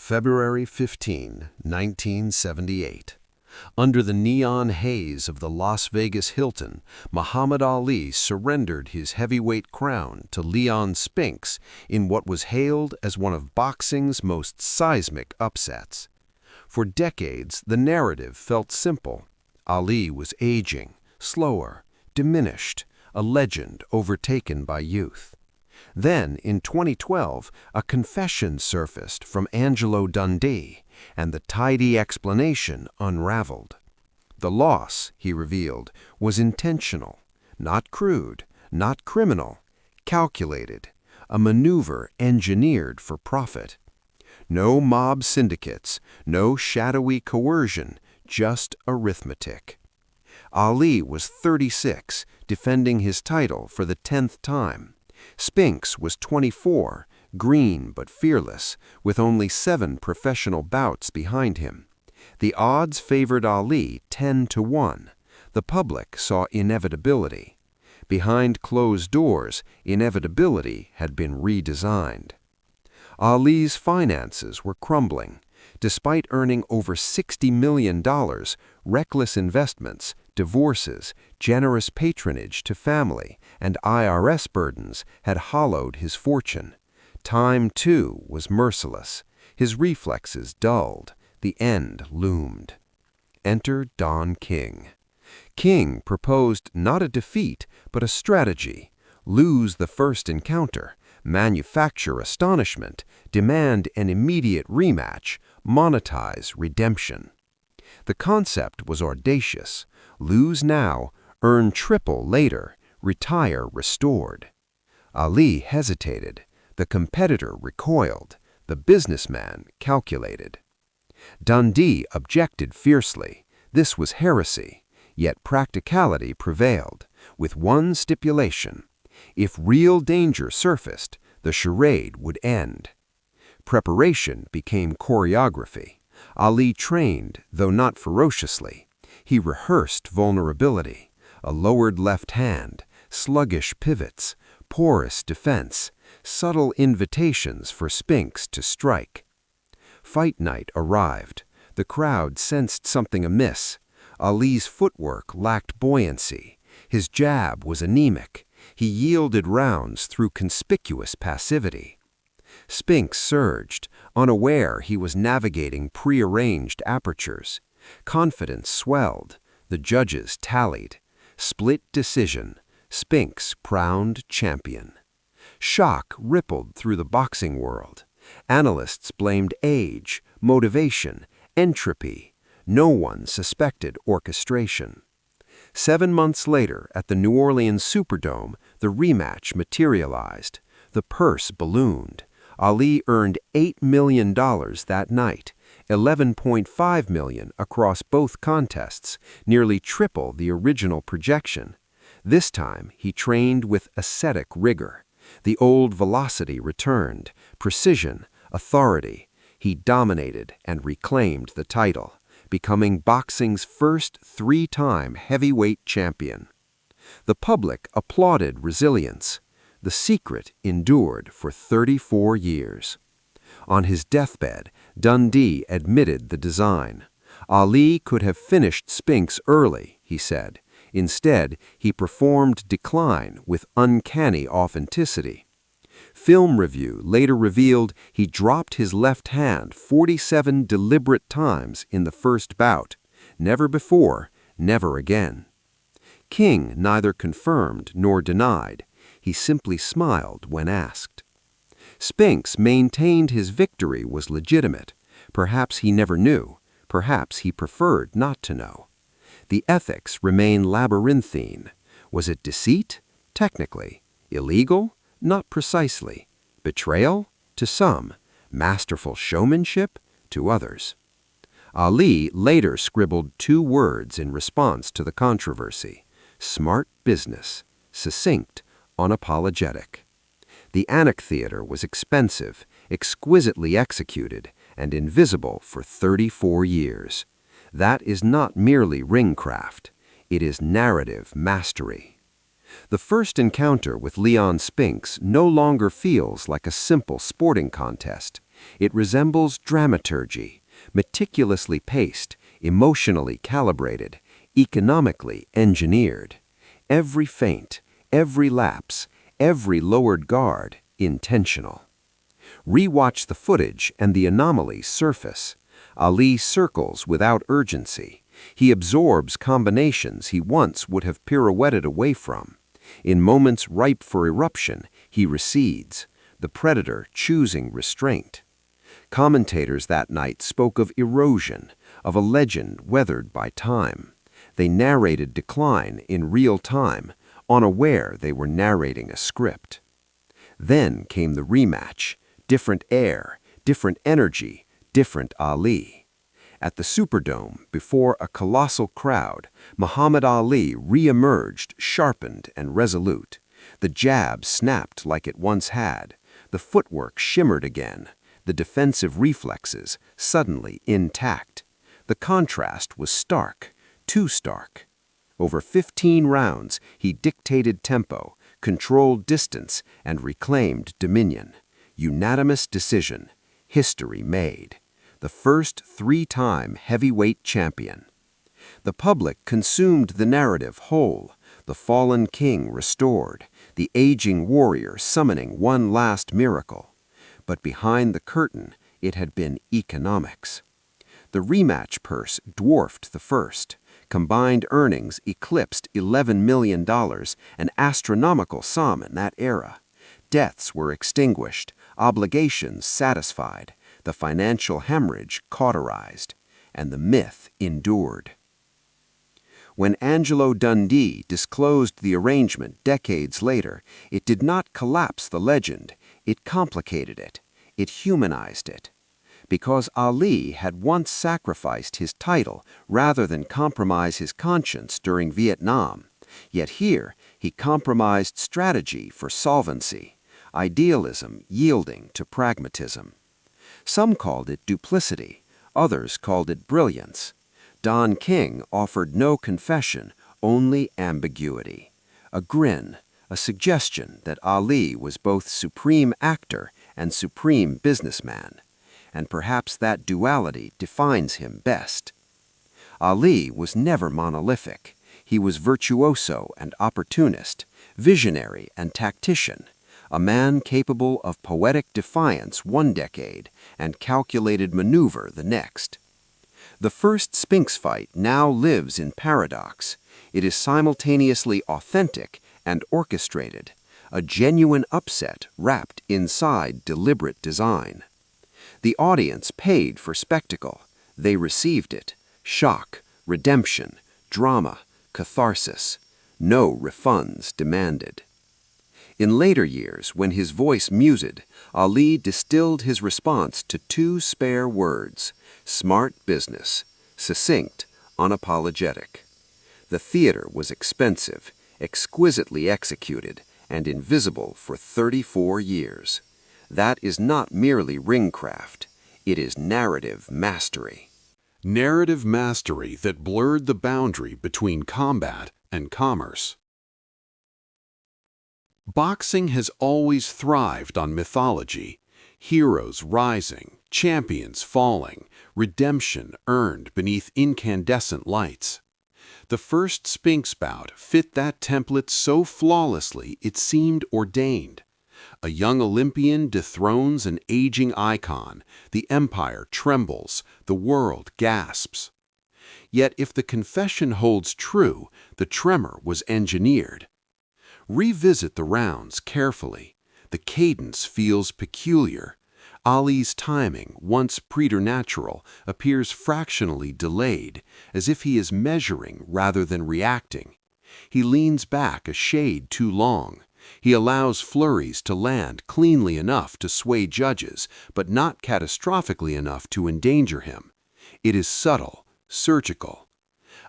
February 15, 1978. Under the neon haze of the Las Vegas Hilton, Muhammad Ali surrendered his heavyweight crown to Leon Spinks in what was hailed as one of boxing's most seismic upsets. For decades, the narrative felt simple. Ali was aging, slower, diminished, a legend overtaken by youth. Then, in 2012, a confession surfaced from Angelo Dundee, and the tidy explanation unraveled. The loss, he revealed, was intentional, not crude, not criminal, calculated, a maneuver engineered for profit. No mob syndicates, no shadowy coercion, just arithmetic. Ali was 36, defending his title for the 10th time. Spinks was 24, green but fearless, with only 7 professional bouts behind him. The odds favored Ali 10-1. The public saw inevitability. Behind closed doors, inevitability had been redesigned. Ali's finances were crumbling. Despite earning over $60 million, reckless investments, divorces, generous patronage to family, and IRS burdens had hollowed his fortune. Time, too, was merciless. His reflexes dulled. The end loomed. Enter Don King. King proposed not a defeat, but a strategy. Lose the first encounter, manufacture astonishment, demand an immediate rematch, monetize redemption. The concept was audacious. Lose now, earn triple later, retire restored. Ali hesitated. The competitor recoiled. The businessman calculated. Dundee objected fiercely. This was heresy. Yet practicality prevailed, with one stipulation. If real danger surfaced, the charade would end. Preparation became choreography. Ali trained, though not ferociously. He rehearsed vulnerability, a lowered left hand, sluggish pivots, porous defense, subtle invitations for Spinks to strike. Fight night arrived. The crowd sensed something amiss. Ali's footwork lacked buoyancy. His jab was anemic. He yielded rounds through conspicuous passivity. Spinks surged, unaware he was navigating prearranged apertures. Confidence swelled. The judges tallied. Split decision. Spinks crowned champion. Shock rippled through the boxing world. Analysts blamed age, motivation, entropy. No one suspected orchestration. 7 months later, at the New Orleans Superdome, the rematch materialized. The purse ballooned. Ali earned $8 million that night, $11.5 million across both contests, nearly triple the original projection. This time, he trained with ascetic rigor. The old velocity returned, precision, authority. He dominated and reclaimed the title, becoming boxing's first 3-time heavyweight champion. The public applauded resilience. The secret endured for 34 years. On his deathbed, Dundee admitted the design. Ali could have finished Spinks early, he said. Instead, he performed decline with uncanny authenticity. Film review later revealed he dropped his left hand 47 deliberate times in the first bout. Never before, never again. King neither confirmed nor denied. He simply smiled when asked. Spinks maintained his victory was legitimate. Perhaps he never knew. Perhaps he preferred not to know. The ethics remain labyrinthine. Was it deceit? Technically. Illegal? Not precisely. Betrayal? To some. Masterful showmanship? To others. Ali later scribbled 2 words in response to the controversy. Smart business. Succinct. Unapologetic. The amphitheater was expensive, exquisitely executed, and invisible for 34 years. That is not merely ringcraft. It is narrative mastery. The first encounter with Leon Spinks no longer feels like a simple sporting contest. It resembles dramaturgy, meticulously paced, emotionally calibrated, economically engineered. Every feint, every lapse, every lowered guard, intentional. Rewatch the footage and the anomalies surface. Ali circles without urgency. He absorbs combinations he once would have pirouetted away from. In moments ripe for eruption, he recedes, the predator choosing restraint. Commentators that night spoke of erosion, of a legend weathered by time. They narrated decline in real time, unaware they were narrating a script. Then came the rematch, different air, different energy, different Ali. At the Superdome, before a colossal crowd, Muhammad Ali re-emerged sharpened and resolute. The jab snapped like it once had. The footwork shimmered again, the defensive reflexes suddenly intact. The contrast was stark, too stark. Over 15 rounds, he dictated tempo, controlled distance, and reclaimed dominion. Unanimous decision, history made. The first 3-time heavyweight champion. The public consumed the narrative whole, the fallen king restored, the aging warrior summoning one last miracle. But behind the curtain, it had been economics. The rematch purse dwarfed the first. Combined earnings eclipsed $11 million, an astronomical sum in that era. Debts were extinguished, obligations satisfied, the financial hemorrhage cauterized, and the myth endured. When Angelo Dundee disclosed the arrangement decades later, it did not collapse the legend, it complicated it, it humanized it. Because Ali had once sacrificed his title rather than compromise his conscience during Vietnam, yet here he compromised strategy for solvency, idealism yielding to pragmatism. Some called it duplicity, others called it brilliance. Don King offered no confession, only ambiguity. A grin, a suggestion that Ali was both supreme actor and supreme businessman. And perhaps that duality defines him best. Ali was never monolithic. He was virtuoso and opportunist, visionary and tactician, a man capable of poetic defiance one decade and calculated maneuver the next. The first Spinks fight now lives in paradox. It is simultaneously authentic and orchestrated, a genuine upset wrapped inside deliberate design. The audience paid for spectacle. They received it. Shock, redemption, drama, catharsis. No refunds demanded. In later years, when his voice mused, Ali distilled his response to 2 spare words: smart business, succinct, unapologetic. The theater was expensive, exquisitely executed, and invisible for 34 years. That is not merely ringcraft, it is narrative mastery. Narrative mastery that blurred the boundary between combat and commerce. Boxing has always thrived on mythology, heroes rising, champions falling, redemption earned beneath incandescent lights. The first Spinks bout fit that template so flawlessly it seemed ordained. A young Olympian dethrones an aging icon, the empire trembles, the world gasps. Yet if the confession holds true, the tremor was engineered. Revisit the rounds carefully. The cadence feels peculiar. Ali's timing, once preternatural, appears fractionally delayed, as if he is measuring rather than reacting. He leans back a shade too long. He allows flurries to land cleanly enough to sway judges, but not catastrophically enough to endanger him. It is subtle, surgical.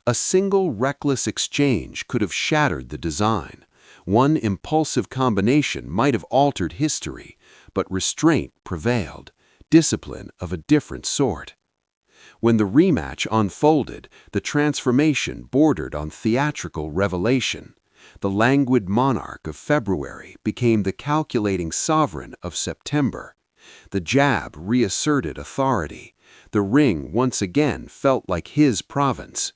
A single reckless exchange could have shattered the design. One impulsive combination might have altered history, but restraint prevailed, discipline of a different sort. When the rematch unfolded, the transformation bordered on theatrical revelation. The languid monarch of February became the calculating sovereign of September. The jab reasserted authority. The ring once again felt like his province.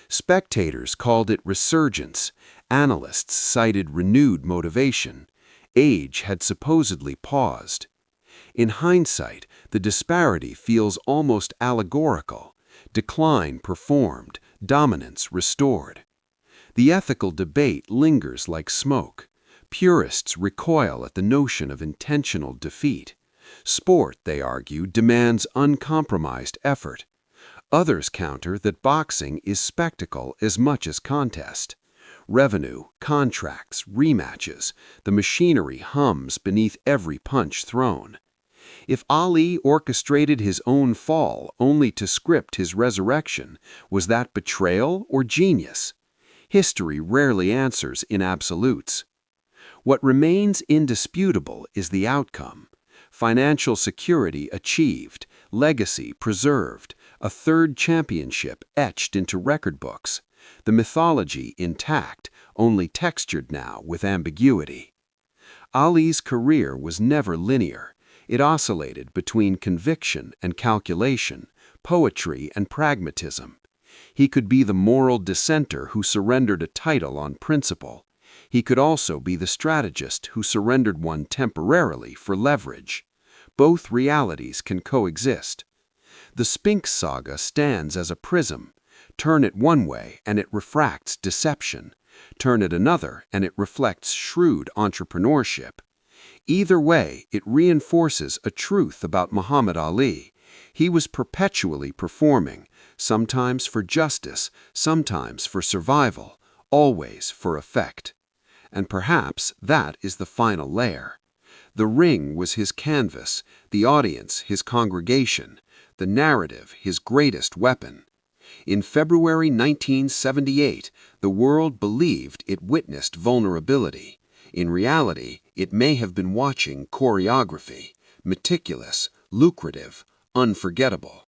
Spectators called it resurgence. Analysts cited renewed motivation. Age had supposedly paused. In hindsight, the disparity feels almost allegorical. Decline performed, dominance restored. The ethical debate lingers like smoke. Purists recoil at the notion of intentional defeat. Sport, they argue, demands uncompromised effort. Others counter that boxing is spectacle as much as contest. Revenue, contracts, rematches, the machinery hums beneath every punch thrown. If Ali orchestrated his own fall only to script his resurrection, was that betrayal or genius? History rarely answers in absolutes. What remains indisputable is the outcome. Financial security achieved, legacy preserved, a third championship etched into record books, the mythology intact, only textured now with ambiguity. Ali's career was never linear. It oscillated between conviction and calculation, poetry and pragmatism. He could be the moral dissenter who surrendered a title on principle. He could also be the strategist who surrendered one temporarily for leverage. Both realities can coexist. The Spinks saga stands as a prism. Turn it one way and it refracts deception. Turn it another and it reflects shrewd entrepreneurship. Either way, it reinforces a truth about Muhammad Ali. He was perpetually performing, sometimes for justice, sometimes for survival, always for effect. And perhaps that is the final layer. The ring was his canvas, the audience his congregation, the narrative his greatest weapon. In February 1978, the world believed it witnessed vulnerability. In reality, it may have been watching choreography, meticulous, lucrative, unforgettable.